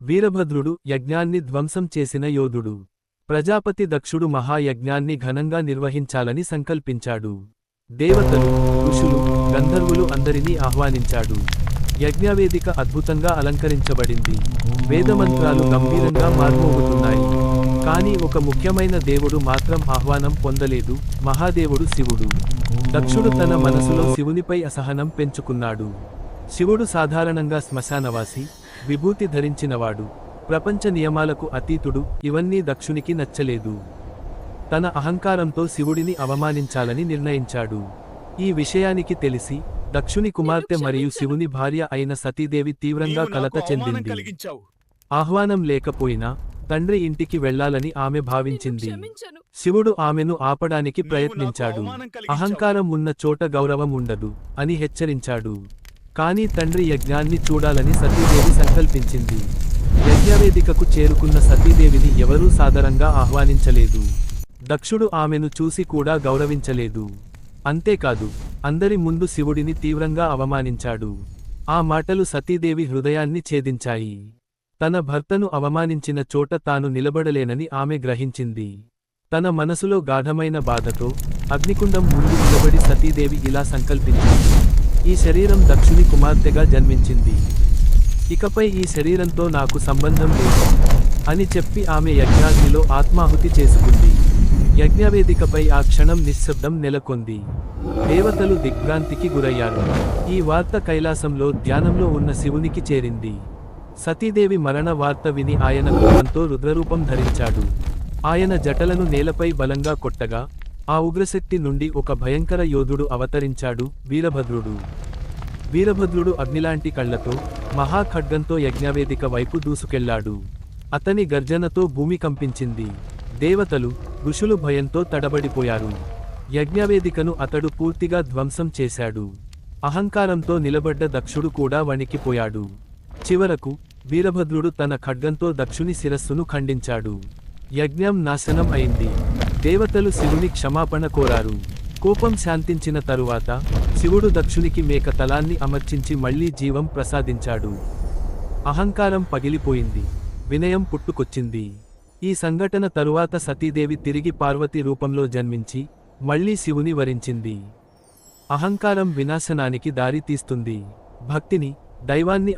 వీరభద్రుడు యజ్ఞాన్ని ధ్వంసం చేసిన యోధుడు. ప్రజాపతి దక్షుడు మహాయజ్ఞాన్ని ఘనంగా నిర్వహించాలని సంకల్పించాడు. దేవతలు, ఋషులు, గంధర్వులు అందరినీ ఆహ్వానించాడు. యజ్ఞవేదిక అద్భుతంగా అలంకరించబడింది. వేదమంత్రాలు గంభీరంగా మార్మోగుతున్నాయి. కానీ ఒక ముఖ్యమైన దేవుడు మాత్రం ఆహ్వానం పొందలేదు, మహాదేవుడు శివుడు. దక్షుడు తన మనసులో శివునిపై అసహనం పెంచుకున్నాడు. శివుడు సాధారణంగా శ్మశానవాసి, విభూతి ధరించినవాడు, ప్రపంచ నియమాలకు అతీతుడు. ఇవన్నీ దక్షునికి నచ్చలేదు. తన అహంకారంతో శివుడిని అవమానించాలని నిర్ణయించాడు. ఈ విషయానికి తెలిసి దక్షుని కుమార్తె మరియు శివుని భార్య అయిన సతీదేవి తీవ్రంగా కలత చెందింది. ఆహ్వానం లేకపోయినా తండ్రి ఇంటికి వెళ్లాలని ఆమె భావించింది. శివుడు ఆమెను ఆపడానికి ప్రయత్నించాడు. అహంకారం ఉన్న చోట గౌరవం ఉండదు అని హెచ్చరించాడు. కానీ తండ్రి యజ్ఞాన్ని చూడాలని సతీదేవి సంకల్పించింది. యజ్ఞవేదికకు చేరుకున్న సతీదేవిని ఎవరూ సాదరంగా ఆహ్వానించలేదు. దక్షుడు ఆమెను చూసి కూడా గౌరవించలేదు. అంతేకాదు, అందరి ముందు శివుడిని తీవ్రంగా అవమానించాడు. ఆ మాటలు సతీదేవి హృదయాన్ని ఛేదించాయి. తన భర్తను అవమానించిన చోట తాను నిలబడలేనని ఆమె గ్రహించింది. తన మనసులో గాఢమైన బాధతో అగ్నికుండం ముందు నిలబడి సతీదేవి ఇలా సంకల్పించింది: ఈ శరీరం దక్షుని కుమార్తెగా జన్మించింది. ఇకపై ఈ శరీరంతో నాకు సంబంధం లేదు అని చెప్పి ఆమె యజ్ఞాగ్నిలో ఆత్మాహుతి చేసుకుంది. యజ్ఞవేదికపై ఆ క్షణం నిశ్శబ్దం నెలకొంది. దేవతలు దిగ్భ్రాంతికి గురయ్యారు. ఈ వార్త కైలాసంలో ధ్యానంలో ఉన్న శివునికి చేరింది. సతీదేవి మరణ వార్త విని ఆయన కోపంతో రుద్రరూపం ధరించాడు. ఆయన జటలను నేలపై బలంగా కొట్టగా ఆ ఉగ్రశక్తి నుండి ఒక భయంకర యోధుడు అవతరించాడు, వీరభద్రుడు. వీరభద్రుడు అగ్నిలాంటి కళ్లతో, మహాఖడ్గంతో యజ్ఞవేదిక వైపు దూసుకెళ్లాడు. అతని గర్జనతో భూమి కంపించింది. దేవతలు, ఋషులు భయంతో తడబడిపోయారు. యజ్ఞవేదికను అతడు పూర్తిగా ధ్వంసం చేశాడు. అహంకారంతో నిలబడ్డ దక్షుడు కూడా వణికిపోయాడు. చివరకు వీరభద్రుడు తన ఖడ్గంతో దక్షుని శిరస్సును ఖండించాడు. యజ్ఞం నాశనం అయింది. దేవతలు శివుని క్షమాపణ కోరారు. కోపం శాంతించిన తరువాత శివుడు దక్షునికి మేక తలాన్ని అమర్చించి మళ్లీ జీవం ప్రసాదించాడు. అహంకారం పగిలిపోయింది. వినయం పుట్టుకొచ్చింది. ఈ సంఘటన తరువాత సతీదేవి తిరిగి పార్వతి రూపంలో జన్మించి మళ్లీ శివుని వరించింది. అహంకారం వినాశనానికి దారి తీస్తుంది. భక్తిని, దైవాన్ని